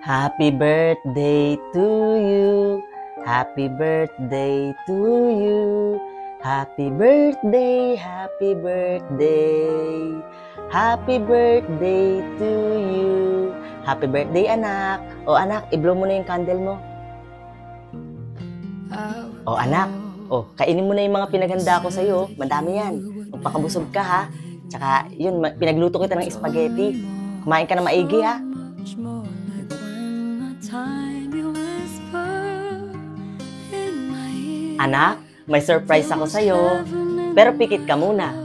Happy birthday to you. Happy birthday to you. Happy birthday, happy birthday. Happy birthday to you. Happy birthday, anak. O anak, i-blow mo na yung candle mo. O anak, kainin mo na yung mga pinaghanda ko sa'yo. Madami yan. Magpakabusog ka ha. Tsaka yun, pinagluto kita ng spaghetti. Kumain ka na maigi ha. Anak, may surprise ako sa'yo. Pero pikit ka muna.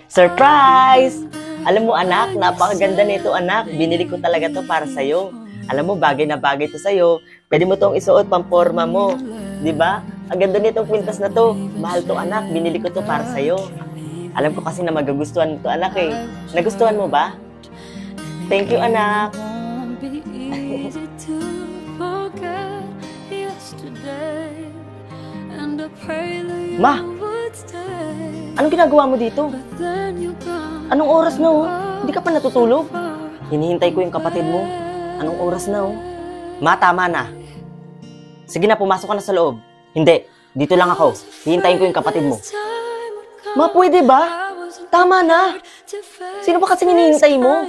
Surprise! Alam mo anak, napakaganda nito anak. Binili ko talaga to para sa'yo. Alam mo, bagay na bagay to sa'yo. Pwede mo tong isuot pang forma mo. Diba? Ang ganda nitong kwintas na to. Mahal to anak, binili ko to para sa'yo. Alam ko kasi na magagustuhan mo to anak eh. Nagustuhan mo ba? Thank you anak. Ma! Anong ginagawa mo dito? Anong oras na oh? Hindi ka pa natutulog? Hinihintay ko yung kapatid mo. Anong oras na oh? Ma, tama na. Sige na, pumasok ka na sa loob. Hindi, dito lang ako. Hihintayin ko yung kapatid mo. Ma, pwede ba? Tama na. Sino pa kasi hinihintay mo?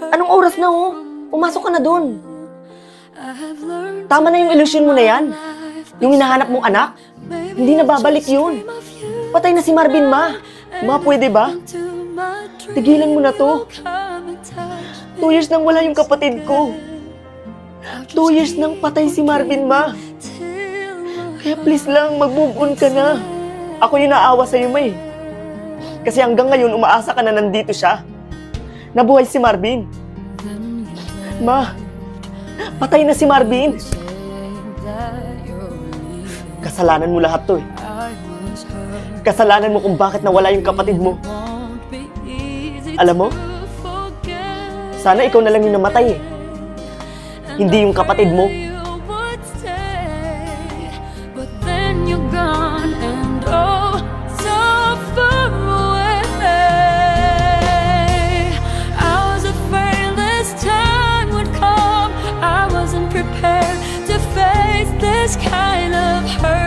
Anong oras na oh? Pumasok ka na dun. Tama na yung ilusyon mo na yan. Yung hinahanap mong anak, hindi na babalik yun. Patay na si Marvin, ma. Ma, pwede ba? Tigilan mo na to. 2 years nang wala yung kapatid ko. 2 years nang patay si Marvin, ma. Kaya please lang, mag-move on ka na. Ako yung naawa sa'yo, ma eh. Kasi hanggang ngayon, umaasa ka na nandito siya. Nabuhay si Marvin. Ma, patay na si Marvin. Kasalanan mo lahat to eh. Kasalanan mo kung bakit nawala yung kapatid mo. Alam mo, sana ikaw na lang yung namatay eh. Hindi yung kapatid mo. Kind of hurt.